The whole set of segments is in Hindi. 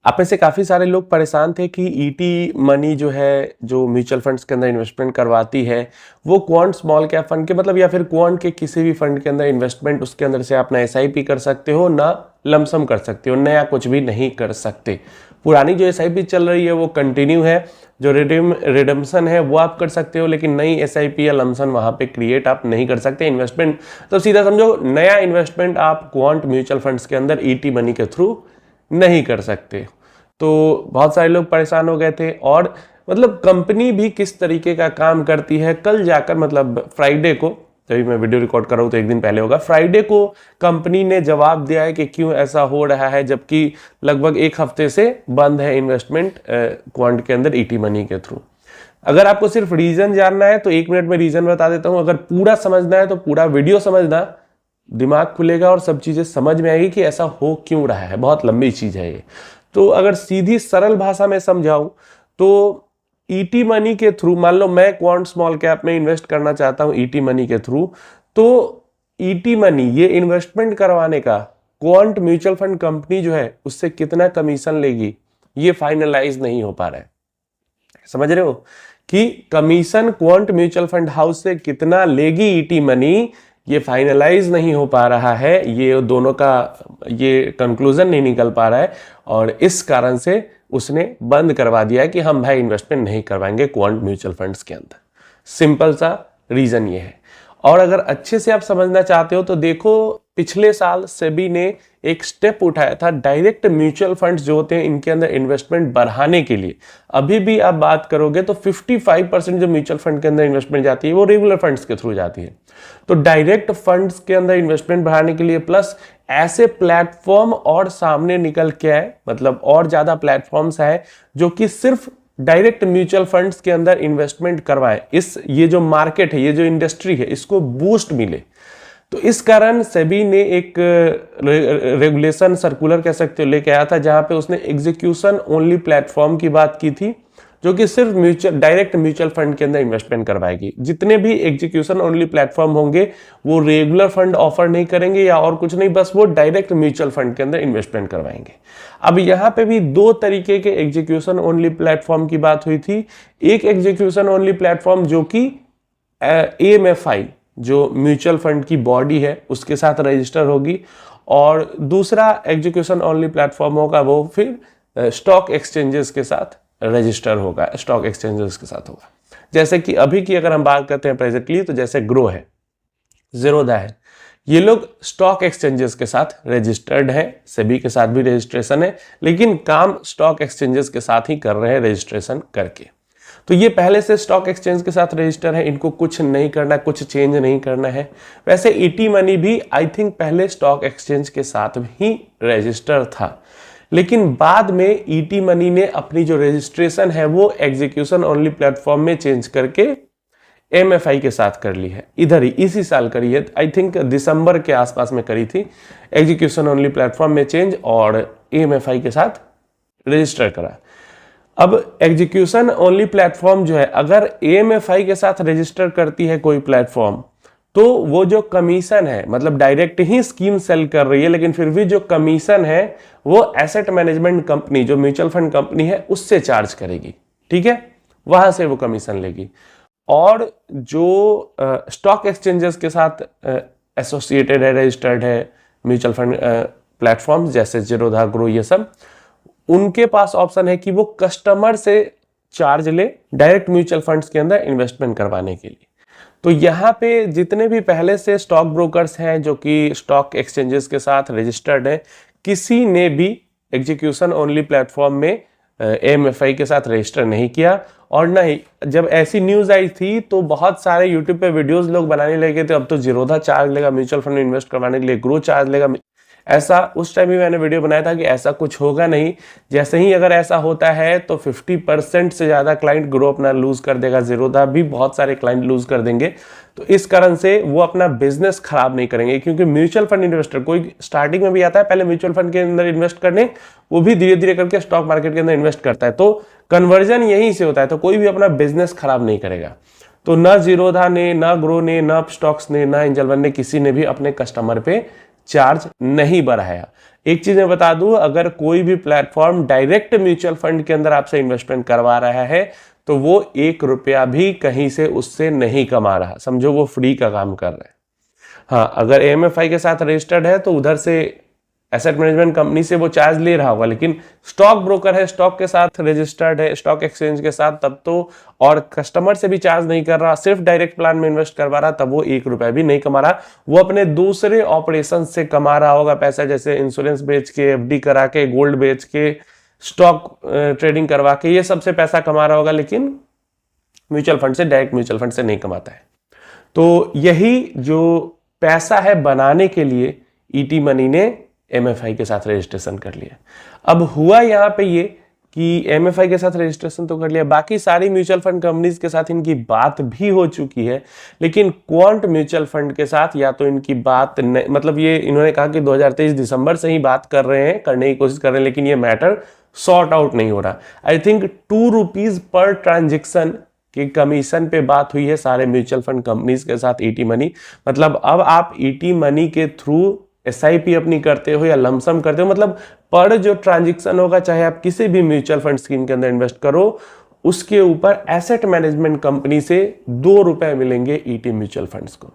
आप में से काफ़ी सारे लोग परेशान थे कि ईटी मनी जो है, जो म्यूचुअल फंड्स के अंदर इन्वेस्टमेंट करवाती है, वो क्वांट स्मॉल कैप फंड के मतलब या फिर क्वांट के किसी भी फंड के अंदर इन्वेस्टमेंट उसके अंदर से आप ना एसआईपी कर सकते हो, ना लमसम कर सकते हो, नया कुछ भी नहीं कर सकते। पुरानी जो एसआईपी चल रही है वो कंटिन्यू है, जो रिडम्पशन है वो आप कर सकते हो, लेकिन नई एसआईपी या लमसम वहाँ पे क्रिएट आप नहीं कर सकते। इन्वेस्टमेंट तो सीधा समझो नया इन्वेस्टमेंट आप क्वांट म्यूचुअल फंड्स के अंदर ईटी मनी के थ्रू नहीं कर सकते। तो बहुत सारे लोग परेशान हो गए थे, और मतलब कंपनी भी किस तरीके का काम करती है, कल जाकर मतलब फ्राइडे को, तभी मैं वीडियो रिकॉर्ड कर रहा हूँ तो एक दिन पहले होगा, फ्राइडे को कंपनी ने जवाब दिया है कि क्यों ऐसा हो रहा है, जबकि लगभग एक हफ्ते से बंद है इन्वेस्टमेंट क्वांट के अंदर ईटी मनी के थ्रू। अगर आपको सिर्फ रीजन जानना है तो 1 मिनट में रीजन बता देता हूं, अगर पूरा समझना है तो पूरा वीडियो समझना, दिमाग खुलेगा और सब चीजें समझ में आएगी कि ऐसा हो क्यों रहा है। बहुत लंबी चीज है ये। तो अगर सीधी सरल भाषा में समझाऊं तो ईटी मनी के थ्रू, मान लो मैं क्वांट स्मॉल कैप में इन्वेस्ट करना चाहता हूं ईटी मनी के थ्रू, तो ईटी मनी ये इन्वेस्टमेंट करवाने का क्वांट म्यूचुअल फंड कंपनी जो है उससे कितना कमीशन लेगी ये फाइनलाइज नहीं हो पा रहा है। समझ रहे हो कि commission quant mutual fund house से कितना लेगी ईटी मनी, ये फाइनलाइज नहीं हो पा रहा है, ये दोनों का ये कंक्लूजन नहीं निकल पा रहा है, और इस कारण से उसने बंद करवा दिया है कि हम भाई इन्वेस्टमेंट नहीं करवाएंगे क्वांट म्यूचुअल फंड्स के अंदर। सिंपल सा रीजन ये है। और अगर अच्छे से आप समझना चाहते हो तो देखो, पिछले साल सेबी ने एक स्टेप उठाया था डायरेक्ट म्यूचुअल फंड्स जो होते हैं इनके अंदर इन्वेस्टमेंट बढ़ाने के लिए। अभी भी आप बात करोगे तो 55% जो म्यूचुअल फंड के अंदर इन्वेस्टमेंट जाती है वो रेगुलर फंड्स के थ्रू जाती है। तो डायरेक्ट फंड्स के अंदर इन्वेस्टमेंट बढ़ाने के लिए प्लस ऐसे प्लेटफॉर्म और सामने निकल के आए, मतलब और ज्यादा प्लेटफॉर्म्स है जो कि सिर्फ डायरेक्ट म्यूचुअल फंड्स के अंदर इन्वेस्टमेंट करवाए, ये जो मार्केट है, ये जो इंडस्ट्री है, इसको बूस्ट मिले। तो इस कारण सेबी ने एक रेगुलेशन सर्कुलर कह सकते हो लेके आया था, जहां पे उसने एग्जीक्यूशन ओनली प्लेटफॉर्म की बात की थी, जो कि सिर्फ डायरेक्ट म्यूचुअल फंड के अंदर इन्वेस्टमेंट करवाएगी। जितने भी एग्जीक्यूशन ओनली प्लेटफॉर्म होंगे वो रेगुलर फंड ऑफर नहीं करेंगे या और कुछ नहीं, बस वो डायरेक्ट म्यूचुअल फंड के अंदर इन्वेस्टमेंट करवाएंगे। अब यहाँ पे भी 2 तरीके के एग्जीक्यूशन ओनली प्लेटफॉर्म की बात हुई थी। एक एग्जीक्यूशन ओनली प्लेटफॉर्म जो कि AMFI जो म्यूचुअल फंड की बॉडी है उसके साथ रजिस्टर होगी, और दूसरा एग्जीक्यूशन ओनली प्लेटफॉर्म होगा वो फिर स्टॉक एक्सचेंजेस के साथ रजिस्टर होगा, स्टॉक एक्सचेंजेस के साथ होगा। जैसे कि अभी की अगर हम बात करते हैं प्रेजेंटली, तो जैसे ग्रो है, ज़ीरोधा है, ये लोग स्टॉक एक्सचेंजेस के साथ रजिस्टर्ड है, सेबी के साथ भी रजिस्ट्रेशन है, लेकिन काम स्टॉक एक्सचेंजेस के साथ ही कर रहे हैं रजिस्ट्रेशन करके। तो ये पहले से स्टॉक एक्सचेंज के साथ रजिस्टर है, इनको कुछ नहीं करना, कुछ चेंज नहीं करना है। वैसे ईटी मनी भी आई थिंक पहले स्टॉक एक्सचेंज के साथ ही रजिस्टर था, लेकिन बाद में ईटी मनी ने अपनी जो रजिस्ट्रेशन है वो एग्जीक्यूशन ओनली प्लेटफॉर्म में चेंज करके एमएफआई के साथ कर ली है। इधर ही इसी साल करी है, आई थिंक दिसंबर के आसपास में करी थी, एग्जीक्यूशन ओनली प्लेटफॉर्म में चेंज और एमएफआई के साथ रजिस्टर करा। अब एग्जीक्यूशन ओनली प्लेटफॉर्म जो है, अगर एएमएफआई के साथ रजिस्टर करती है कोई प्लेटफॉर्म, तो वो जो कमीशन है, मतलब डायरेक्ट ही स्कीम सेल कर रही है, लेकिन फिर भी जो कमीशन है वो एसेट मैनेजमेंट कंपनी जो म्यूचुअल फंड कंपनी है उससे चार्ज करेगी। ठीक है, वहां से वो कमीशन लेगी। और जो स्टॉक एक्सचेंजेस के साथ एसोसिएटेड है, रजिस्टर्ड है म्यूचुअल फंड प्लेटफॉर्म जैसे ज़ीरोधा, ग्रो, ये सब, उनके पास ऑप्शन है कि वो कस्टमर से चार्ज ले डायरेक्ट म्यूचुअल फंड्स के अंदर इन्वेस्टमेंट करवाने के लिए। तो यहाँ पे जितने भी पहले से स्टॉक ब्रोकर्स हैं जो कि स्टॉक एक्सचेंजेस के साथ रजिस्टर्ड है, किसी ने भी एग्जीक्यूशन ओनली प्लेटफॉर्म में एएमएफआई के साथ रजिस्टर नहीं किया। और नहीं, जब ऐसी न्यूज आई थी तो बहुत सारे यूट्यूब पे वीडियोस लोग बनाने लगे थे, अब तो ज़ीरोधा चार्ज लेगा म्यूचुअल फंड में इन्वेस्ट करवाने के लिए, ग्रो चार्ज लेगा। ऐसा उस टाइम भी मैंने वीडियो बनाया था कि ऐसा कुछ होगा नहीं। जैसे ही अगर ऐसा होता है तो 50% से ज़्यादा क्लाइंट ग्रो अपना लूज कर देगा, ज़ीरोधा भी बहुत सारे क्लाइंट लूज कर देंगे। तो इस कारण से वो अपना बिजनेस खराब नहीं करेंगे, क्योंकि म्यूचुअल फंड इन्वेस्टर कोई स्टार्टिंग में भी आता है पहले म्यूचुअल फंड के अंदर इन्वेस्ट करने, वो भी धीरे धीरे करके स्टॉक मार्केट के अंदर इन्वेस्ट करता है, तो कन्वर्जन यहीं से होता है। तो कोई भी अपना बिजनेस खराब नहीं करेगा। तो ना ज़ीरोधा ने, ना ग्रो ने, ना स्टॉक्स ने, ना एंजल वन ने, किसी ने भी अपने कस्टमर पे चार्ज नहीं बढ़ाया। एक चीज मैं बता दूं, अगर कोई भी प्लेटफॉर्म डायरेक्ट म्यूचुअल फंड के अंदर आपसे इन्वेस्टमेंट करवा रहा है तो वो 1 रुपया भी कहीं से उससे नहीं कमा रहा, समझो वो फ्री का काम कर रहा है। हाँ, अगर एएमएफआई के साथ रजिस्टर्ड है तो उधर से एसेट मैनेजमेंट कंपनी से वो चार्ज ले रहा होगा, लेकिन स्टॉक ब्रोकर है, स्टॉक के साथ रजिस्टर्ड है, स्टॉक एक्सचेंज के साथ, तब तो, और कस्टमर से भी चार्ज नहीं कर रहा, सिर्फ डायरेक्ट प्लान में इन्वेस्ट करवा रहा, तब वो 1 रुपया भी नहीं कमा रहा। वो अपने दूसरे ऑपरेशन से कमा रहा होगा पैसा, जैसे इंश्योरेंस बेच के, एफडी करा के, गोल्ड बेच के, स्टॉक ट्रेडिंग करवा के, ये सबसे पैसा कमा रहा होगा, लेकिन म्यूचुअल फंड से, डायरेक्ट म्यूचुअल फंड से नहीं कमाता है। तो यही जो पैसा है बनाने के लिए ईटी मनी ने एमएफआई के साथ रजिस्ट्रेशन कर लिया। अब हुआ यहां पे ये कि एमएफआई के साथ रजिस्ट्रेशन तो कर लिया, बाकी सारी म्यूचुअल फंड कंपनीज के साथ इनकी बात भी हो चुकी है, लेकिन क्वांट म्यूचुअल फंड के साथ या तो इनकी बात मतलब ये इन्होंने कहा कि 2023 दिसंबर से ही बात कर रहे हैं, करने की कोशिश कर रहे हैं, लेकिन ये मैटर सॉर्ट आउट नहीं हो रहा। I think 2 rupees per transaction कि कमीशन पे बात हुई है सारे म्यूचुअल फंड कंपनीज के साथ ईटी मनी। मतलब अब आप ईटी मनी के थ्रू एसआईपी अपनी करते हो या लमसम करते हो, मतलब पर जो ट्रांजैक्शन होगा, चाहे आप किसी भी म्यूचुअल फंड स्कीम के अंदर इन्वेस्ट करो, उसके ऊपर एसेट मैनेजमेंट कंपनी से 2 रुपए मिलेंगे ईटी म्यूचुअल फंड्स को।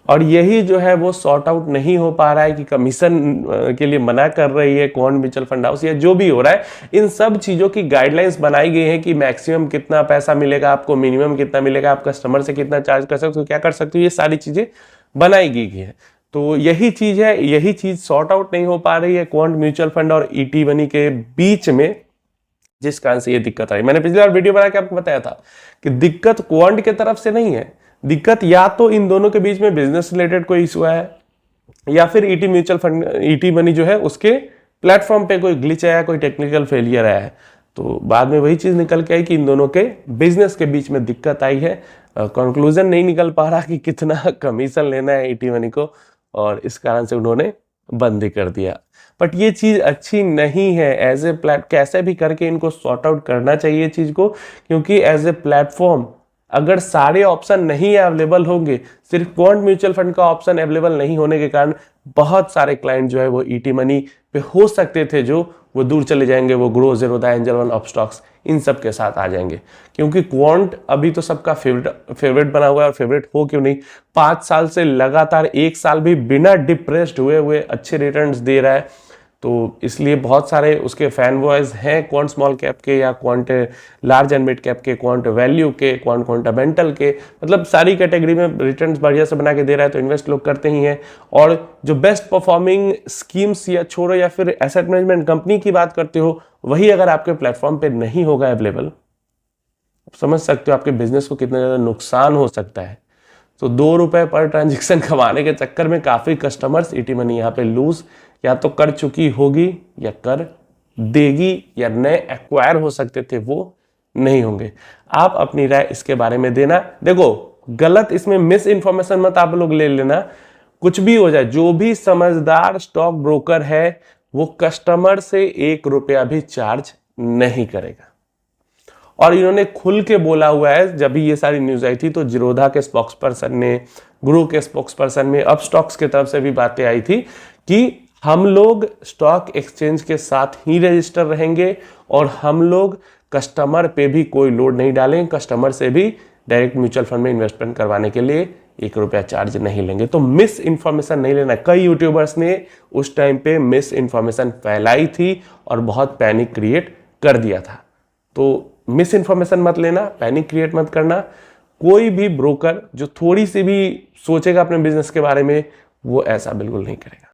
और यही जो है वो सॉर्ट आउट नहीं हो पा रहा है कि कमीशन के लिए मना कर रही है कौन म्यूचुअल फंड हाउस या जो भी हो रहा है। इन सब चीजों की गाइडलाइंस बनाई गई है कि मैक्सिमम कितना पैसा मिलेगा आपको, मिनिमम कितना मिलेगा, आप कस्टमर से कितना चार्ज कर सकते हो, क्या कर सकते हो, ये सारी चीजें बनाई गई है। तो यही चीज है, यही चीज सॉर्ट आउट नहीं हो पा रही है क्वांट म्यूचुअल फंड और ईटी मनी के बीच में, जिस कारण से ये दिक्कत आई। मैंने पिछली बार वीडियो बना के आपको बताया था कि दिक्कत क्वांट के तरफ से नहीं है, दिक्कत या तो इन दोनों के बीच में बिजनेस रिलेटेड कोई इशू है, या फिर ET mutual fund, ET money जो है उसके प्लेटफॉर्म पे कोई ग्लिच आया, कोई टेक्निकल फेलियर आया है। तो बाद में वही चीज निकल के आई कि इन दोनों के बिजनेस के बीच में दिक्कत आई है। कंक्लूजन नहीं निकल पा रहा कि कितना कमीशन लेना है ईटी मनी को, और इस कारण से उन्होंने बंद कर दिया। बट ये चीज अच्छी नहीं है। एज ए कैसे भी करके इनको सॉर्ट आउट करना चाहिए चीज को, क्योंकि एज ए प्लेटफॉर्म अगर सारे ऑप्शन नहीं अवेलेबल होंगे, सिर्फ क्वांट म्यूचुअल फंड का ऑप्शन अवेलेबल नहीं होने के कारण बहुत सारे क्लाइंट जो है वो ईटी मनी पे हो सकते थे, जो वो दूर चले जाएंगे, वो Groww, Zerodha, Angel One, Upstox, इन सब के साथ आ जाएंगे। क्योंकि क्वांट अभी तो सबका फेवरेट बना हुआ है, और फेवरेट हो क्यों नहीं, 5 साल से लगातार 1 साल भी बिना डिप्रेस्ड हुए अच्छे रिटर्न्स दे रहा है। तो इसलिए बहुत सारे उसके फैन बॉयज हैं क्वांट स्मॉल कैप के, या quant large and mid cap के, क्वांट वैल्यू के, क्वांट फंडामेंटल के, मतलब सारी कैटेगरी में रिटर्न्स बढ़िया से बना के दे रहा है, तो इन्वेस्ट लोग करते ही हैं। और जो बेस्ट परफॉर्मिंग स्कीम्स या छोड़ो, या फिर एसेट मैनेजमेंट कंपनी की बात करते हो, वही अगर आपके प्लेटफॉर्म पे नहीं होगा अवेलेबल, समझ सकते हो आपके बिजनेस को कितना ज्यादा नुकसान हो सकता है। तो 2 रुपए पर ट्रांजेक्शन कमाने के चक्कर में काफी कस्टमर्स ईटी मनी यहाँ पे लूज या तो कर चुकी होगी, या कर देगी, या नए एक्वायर हो सकते थे वो नहीं होंगे। आप अपनी राय इसके बारे में देना। देखो, गलत इसमें मिस इन्फॉर्मेशन मत आप लोग ले लेना, कुछ भी हो जाए, जो भी समझदार स्टॉक ब्रोकर है वो कस्टमर से 1 रुपया भी चार्ज नहीं करेगा। और इन्होंने खुल के बोला हुआ है, जब भी ये सारी न्यूज आई थी तो ज़ीरोधा के स्पोक्स पर्सन ने, ग्रो के स्पोक्स पर्सन में, अपस्टॉक्स की तरफ से भी बातें आई थी कि हम लोग स्टॉक एक्सचेंज के साथ ही रजिस्टर रहेंगे, और हम लोग कस्टमर पे भी कोई लोड नहीं डालेंगे, कस्टमर से भी डायरेक्ट म्यूचुअल फंड में इन्वेस्टमेंट करवाने के लिए 1 रुपया चार्ज नहीं लेंगे। तो मिस इन्फॉर्मेशन नहीं लेना। कई यूट्यूबर्स ने उस टाइम पे मिस इन्फॉर्मेशन फैलाई थी और बहुत पैनिक क्रिएट कर दिया था। तो मिस इन्फॉर्मेशन मत लेना, पैनिक क्रिएट मत करना। कोई भी ब्रोकर जो थोड़ी सी भी सोचेगा अपने बिजनेस के बारे में, वो ऐसा बिल्कुल नहीं करेगा।